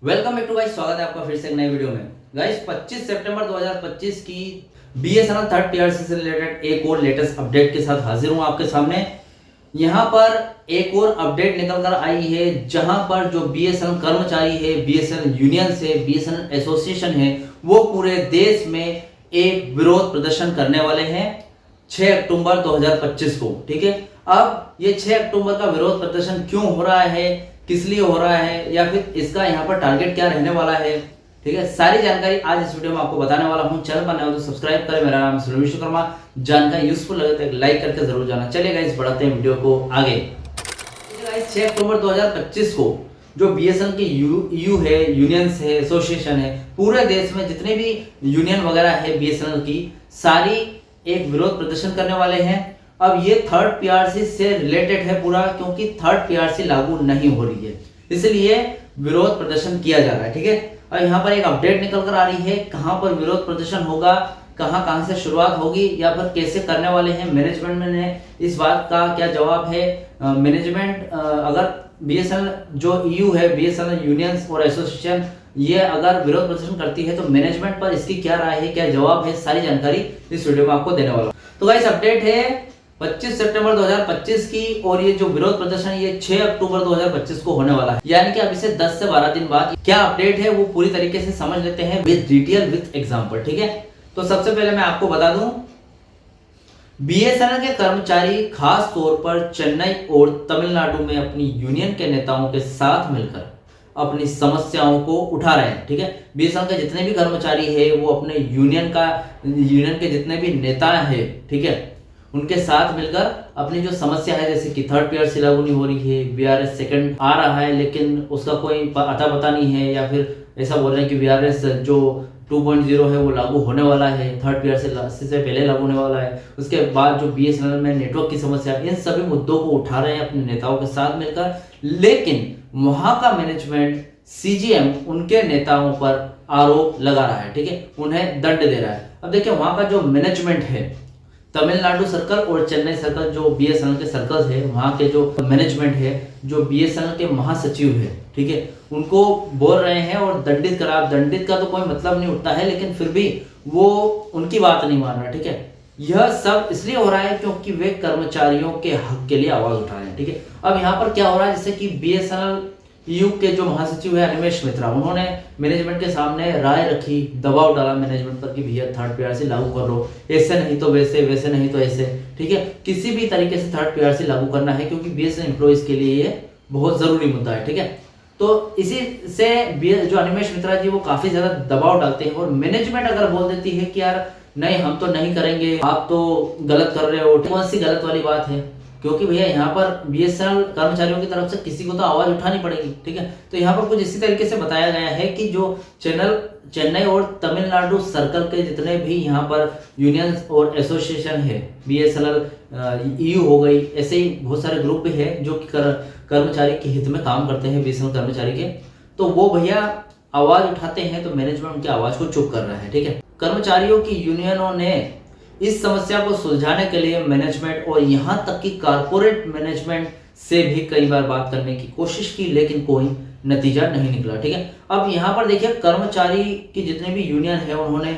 Welcome back to guys, स्वागत है आपका फिर से एक नई वीडियो में। गाइस 25 सितंबर 2025 की बीएसएनएल थर्ड पीआरसी से रिलेटेड एक और लेटेस्ट अपडेट के साथ हाजिर हूं आपके सामने। यहां पर एक और अपडेट निकल कर आई है जहां पर जो बीएसएनएल कर्मचारी है, बीएसएनएल यूनियन है, बीएसएनएल एसोसिएशन है, वो पूरे देश में एक विरोध प्रदर्शन करने वाले हैं 6 अक्टूबर 2025 को। ठीक है, अब ये 6 अक्टूबर का विरोध प्रदर्शन क्यों हो रहा है, किस लिए हो रहा है, या फिर इसका यहाँ पर टारगेट क्या रहने वाला है, ठीक है, सारी जानकारी आज इस वीडियो में आपको बताने वाला हूँ। चैनल पर नए हो तो सब्सक्राइब करें। मेरा नाम है विश्वकर्मा। जानकारी यूजफुल लगे तो एक लाइक करके जरूर जाना। चलिए गाइस, बढ़ाते हैं वीडियो को आगे। 6 अक्टूबर 2025 को जो बीएसएनएल की यू है, यूनियंस है, एसोसिएशन है, पूरे देश में जितने भी यूनियन वगैरह है बीएसएनएल की, सारी एक विरोध प्रदर्शन करने वाले हैं। अब ये थर्ड पीआरसी से रिलेटेड है पूरा, क्योंकि थर्ड पीआरसी लागू नहीं हो रही है, इसलिए विरोध प्रदर्शन किया जा रहा है। ठीक है, और यहाँ पर एक अपडेट निकल कर आ रही है कहां पर विरोध प्रदर्शन होगा, कहां से शुरुआत होगी, या फिर कैसे करने वाले हैं। मैनेजमेंट ने इस बात का क्या जवाब है। मैनेजमेंट अगर बीएसएनएल जो ईयू है, बीएसएनएल यूनियंस और एसोसिएशन, ये अगर विरोध प्रदर्शन करती है तो मैनेजमेंट पर इसकी क्या राय है, क्या जवाब है, सारी जानकारी इस वीडियो में आपको देने वाला हूं। तो गाइस, अपडेट है 25 सितंबर 2025 की, और ये जो विरोध प्रदर्शन ये 6 अक्टूबर 2025 को होने वाला है, यानी कि अभी से 10 से 12 दिन बाद। क्या अपडेट है वो पूरी तरीके से समझ लेते हैं विद डिटेल विद एग्जांपल। ठीक है, तो सबसे पहले मैं आपको बता दूं, बीएसएनएल के कर्मचारी खास तौर पर चेन्नई और तमिलनाडु में अपनी यूनियन के नेताओं के साथ मिलकर अपनी समस्याओं को उठा रहे हैं। ठीक है, बीएसएनएल के जितने भी कर्मचारी है वो अपने यूनियन के जितने भी नेता है, ठीक है, उनके साथ मिलकर अपनी जो समस्या है, जैसे कि थर्ड पीआरसी लागू नहीं हो रही है, बीआरएस सेकंड आ रहा है लेकिन उसका कोई अता पता नहीं है, या फिर ऐसा बोल रहे हैं कि बीआरएस जो 2.0 है वो लागू होने वाला है, थर्ड पीआरसी से पहले लागू होने वाला है। उसके बाद जो बीएसएनएल में नेटवर्क की समस्या, इन सभी मुद्दों को उठा रहे हैं अपने नेताओं के साथ मिलकर, लेकिन वहां का मैनेजमेंट सीजीएम उनके नेताओं पर आरोप लगा रहा है। ठीक है, उन्हें दंड दे रहा है। अब देखिए, वहां का जो मैनेजमेंट है, तमिलनाडु सर्कल और चेन्नई सर्कल जो बीएसएनएल के सर्कल्स है, वहां के जो मैनेजमेंट है, जो बीएसएनएल के महासचिव है, ठीक है, उनको बोल रहे हैं और दंडित करा। दंडित का तो कोई मतलब नहीं उठता है, लेकिन फिर भी वो उनकी बात नहीं मान रहा। ठीक है, यह सब इसलिए हो रहा है क्योंकि वे कर्मचारियों के हक के लिए आवाज उठा रहे हैं। ठीक है, अब यहाँ पर क्या हो रहा है, जैसे कि बीएसएनएल यू के जो महासचिव है अनिमेश मित्रा, उन्होंने मैनेजमेंट के सामने राय रखी, दबाव डाला मैनेजमेंट पर कि भैया थर्ड पीआरसी लागू कर लो, ऐसे नहीं तो वैसे, वैसे नहीं तो ऐसे। ठीक है, किसी भी तरीके से थर्ड पीआरसी लागू करना है, क्योंकि बीएसएनएल एम्प्लॉइज के लिए ये बहुत जरूरी मुद्दा है। ठीक है, तो इसी से जो अनिमेश मित्रा जी वो काफी ज्यादा दबाव डालते हैं, और मैनेजमेंट अगर बोल देती है कि यार नहीं, हम तो नहीं करेंगे, आप तो गलत कर रहे हो, कौन सी गलत वाली बात है, क्योंकि भैया यहाँ पर बीएसएनएल कर्मचारियों की तरफ से किसी को तो आवाज उठानी पड़ेगी। ठीक है, तो यहाँ पर कुछ इसी तरीके से बताया गया है कि जो चेन्नई और तमिलनाडु सर्कल के जितने भी यहाँ पर यूनियंस और एसोसिएशन है, बीएसएनएल ईयू हो गई, ऐसे ही बहुत सारे ग्रुप है जो कि कर्मचारी के हित में काम करते हैं, बीएसएनएल कर्मचारी के, तो वो भैया आवाज उठाते हैं तो मैनेजमेंट उनकी आवाज को चुप कर रहा है। ठीक है, कर्मचारियों की यूनियनों ने इस समस्या को सुलझाने के लिए मैनेजमेंट और यहां तक कि कारपोरेट मैनेजमेंट से भी कई बार बात करने की कोशिश की, लेकिन कोई नतीजा नहीं निकला। ठीक है, अब यहां पर देखिए, कर्मचारी की जितने भी यूनियन है उन्होंने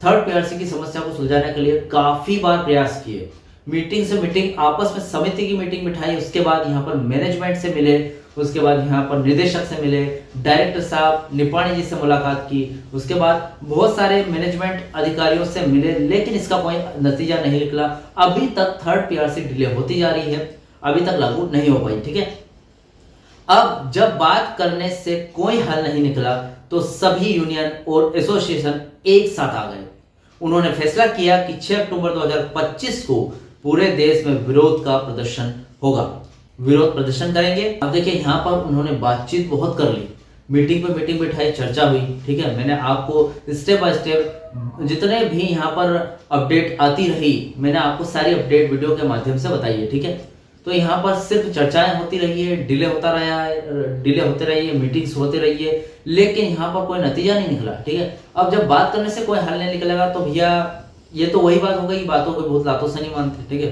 थर्ड पीआरसी की समस्या को सुलझाने के लिए काफी बार प्रयास किए, मीटिंग से मीटिंग, आपस में समिति की मीटिंग बिठाई, उसके बाद यहाँ पर मैनेजमेंट से मिले, उसके बाद यहाँ पर निदेशक से मिले, डायरेक्टर साहब निपाणी जी से मुलाकात की, उसके बाद बहुत सारे मैनेजमेंट अधिकारियों से मिले, लेकिन इसका कोई नतीजा नहीं निकला। अभी तक थर्ड पीआरसी डिले होती जा रही है, अभी तक लागू नहीं हो पाई। ठीक है, अब जब बात करने से कोई हल नहीं निकला तो सभी यूनियन और एसोसिएशन एक साथ आ गए। उन्होंने फैसला किया कि 6 अक्टूबर 2025 को पूरे देश में विरोध का प्रदर्शन होगा, विरोध प्रदर्शन करेंगे। अब देखिए, यहाँ पर उन्होंने बातचीत बहुत कर ली, मीटिंग पे मीटिंग बिठाई, चर्चा हुई। ठीक है, मैंने आपको स्टेप बाय स्टेप जितने भी यहाँ पर अपडेट आती रही, मैंने आपको सारी अपडेट वीडियो के माध्यम से बताई है। ठीक है, तो यहाँ पर सिर्फ चर्चाएं होती रही है, डिले होते रही है, मीटिंग्स होती रही है, लेकिन यहाँ पर कोई नतीजा नहीं निकला। ठीक है, अब जब बात करने से कोई हल नहीं निकलेगा तो भैया ये तो वही बात हो गई, बातों को बहुत लातों से नहीं मानते। ठीक है,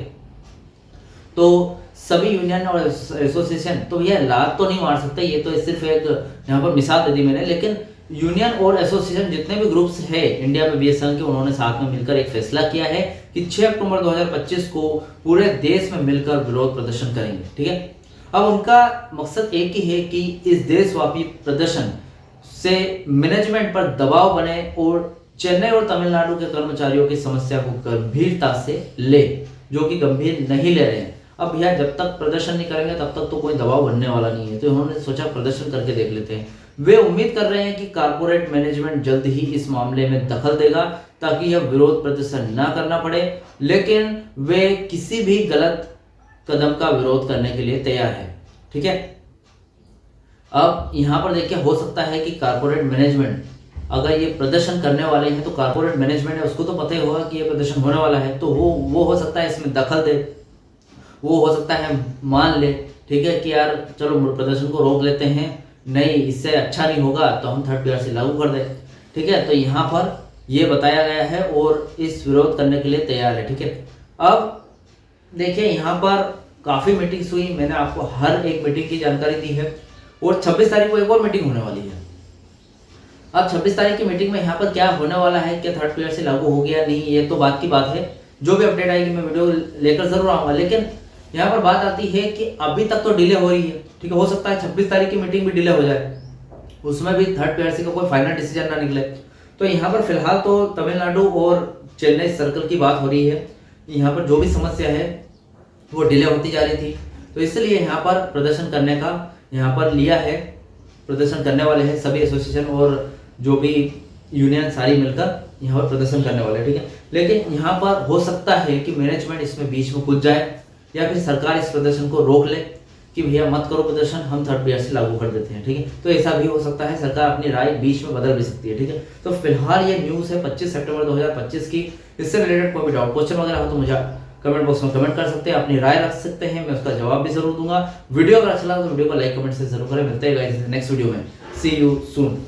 तो सभी यूनियन और एसोसिएशन, तो भैया लात तो नहीं मार सकते, ये तो सिर्फ एक यहाँ पर मिसाल दे दी मैंने, लेकिन यूनियन और एसोसिएशन जितने भी ग्रुप्स है इंडिया में बीएसएनएल के, उन्होंने साथ में मिलकर एक फैसला किया है कि 6 अक्टूबर 2025 को पूरे देश में मिलकर विरोध प्रदर्शन करेंगे। ठीक है, अब उनका मकसद एक ही है कि इस देशव्यापी प्रदर्शन से मैनेजमेंट पर दबाव बने और चेन्नई और तमिलनाडु के कर्मचारियों की समस्या को गंभीरता से ले, जो कि गंभीर नहीं ले रहे हैं। अब भैया जब तक प्रदर्शन नहीं करेंगे तब तक तो कोई दबाव बनने वाला नहीं है, तो उन्होंने सोचा प्रदर्शन करके देख लेते हैं। वे उम्मीद कर रहे हैं कि कारपोरेट मैनेजमेंट जल्द ही इस मामले में दखल देगा ताकि यह विरोध प्रदर्शन ना करना पड़े, लेकिन वे किसी भी गलत कदम का विरोध करने के लिए तैयार है। ठीक है, अब यहाँ पर देखिए हो सकता है कि कारपोरेट मैनेजमेंट अगर ये प्रदर्शन करने वाले हैं तो कारपोरेट मैनेजमेंट है उसको तो पता ही होगा कि ये प्रदर्शन होने वाला है, तो वो हो सकता है इसमें दखल दे, वो हो सकता है मान ले, ठीक है, कि यार चलो प्रदर्शन को रोक लेते हैं, नहीं इससे अच्छा नहीं होगा तो हम थर्ड पीआरसी लागू कर दें। ठीक है, तो यहाँ पर ये बताया गया है और इस विरोध करने के लिए तैयार है। ठीक है, अब देखिए यहाँ पर काफ़ी मीटिंग्स हुई, मैंने आपको हर एक मीटिंग की जानकारी दी है और 26 तारीख को एक और मीटिंग होने वाली है। अब 26 तारीख की मीटिंग में यहाँ पर क्या होने वाला है, क्या थर्ड पीआरसी लागू हो गया नहीं, ये तो बात की बात है, जो भी अपडेट आएगी मैं वीडियो लेकर जरूर आऊँगा। लेकिन यहाँ पर बात आती है कि अभी तक तो डिले हो रही है। ठीक है, हो सकता है 26 तारीख की मीटिंग भी डिले हो जाए, उसमें भी थर्ड पीआरसी का कोई फाइनल डिसीजन ना निकले। तो यहाँ पर फिलहाल तो तमिलनाडु और चेन्नई सर्कल की बात हो रही है, यहाँ पर जो भी समस्या है वो डिले होती जा रही थी, तो इसलिए यहाँ पर प्रदर्शन करने का यहाँ पर लिया है, प्रदर्शन करने वाले हैं सभी एसोसिएशन और जो भी यूनियन सारी मिलकर यहाँ पर प्रदर्शन करने वाले हैं। ठीक है, लेकिन यहाँ पर हो सकता है कि मैनेजमेंट इसमें बीच में कूद जाए या फिर सरकार इस प्रदर्शन को रोक ले कि भैया मत करो प्रदर्शन, हम थर्ड पीआरसी लागू कर देते हैं। ठीक है, तो ऐसा भी हो सकता है, सरकार अपनी राय बीच में बदल भी सकती है। ठीक है, तो फिलहाल ये न्यूज़ है 25 सितंबर 2025 की। इससे रिलेटेड कोई भी डाउट क्वेश्चन वगैरह हो तो मुझे कमेंट बॉक्स में कमेंट कर सकते हैं, अपनी राय रख सकते हैं, मैं उसका जवाब भी जरूर दूंगा। वीडियो अगर अच्छा लगा तो वीडियो को लाइक कमेंट से जरूर करें। मिलते हैं गाइस नेक्स्ट वीडियो में, सी यू सून।